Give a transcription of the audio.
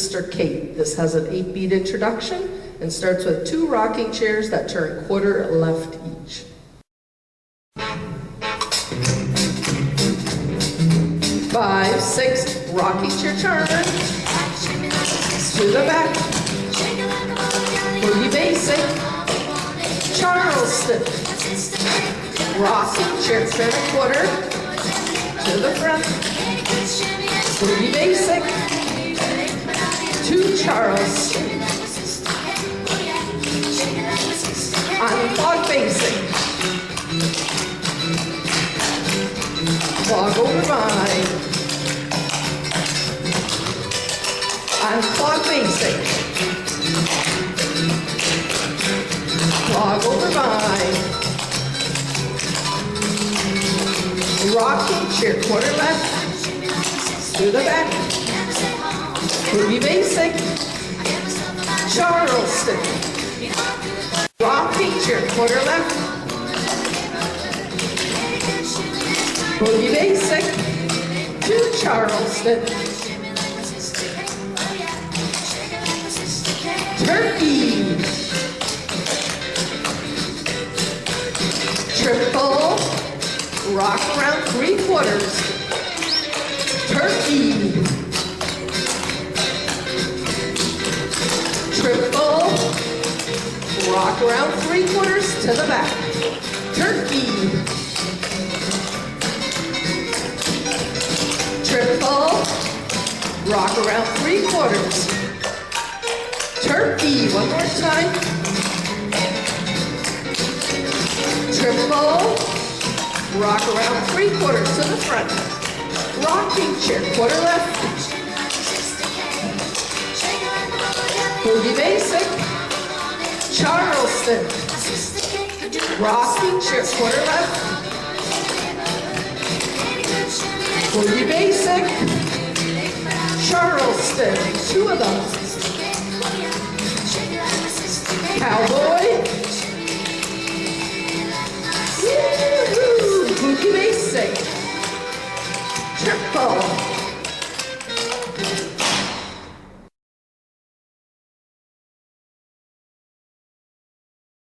Cloggers-Sister Kate. This has an 8-beat introduction and starts with 2 rocking chairs that turn quarter left each. 5, 6, rocking chair turn, to the back, boogie basic, Charleston, rocking chair turn a quarter, to the front, boogie basic, 2 Charleston, unclog basic, clog over by, unclog basic, clog over by, rocking chair quarter left, to the back, boogie basic, Charleston, rocking chair quarter left, boogie basic, 2 Charleston, turkey, triple, rock around 3/4, turkey, triple, rock around 3/4 to the back, turkey, triple, rock around 3/4, turkey, one more time, triple, rock around 3/4 to the front, rocking chair quarter left, boogie basic, Charleston, rocking chair quarter left, boogie basic, Charleston, 2 of them.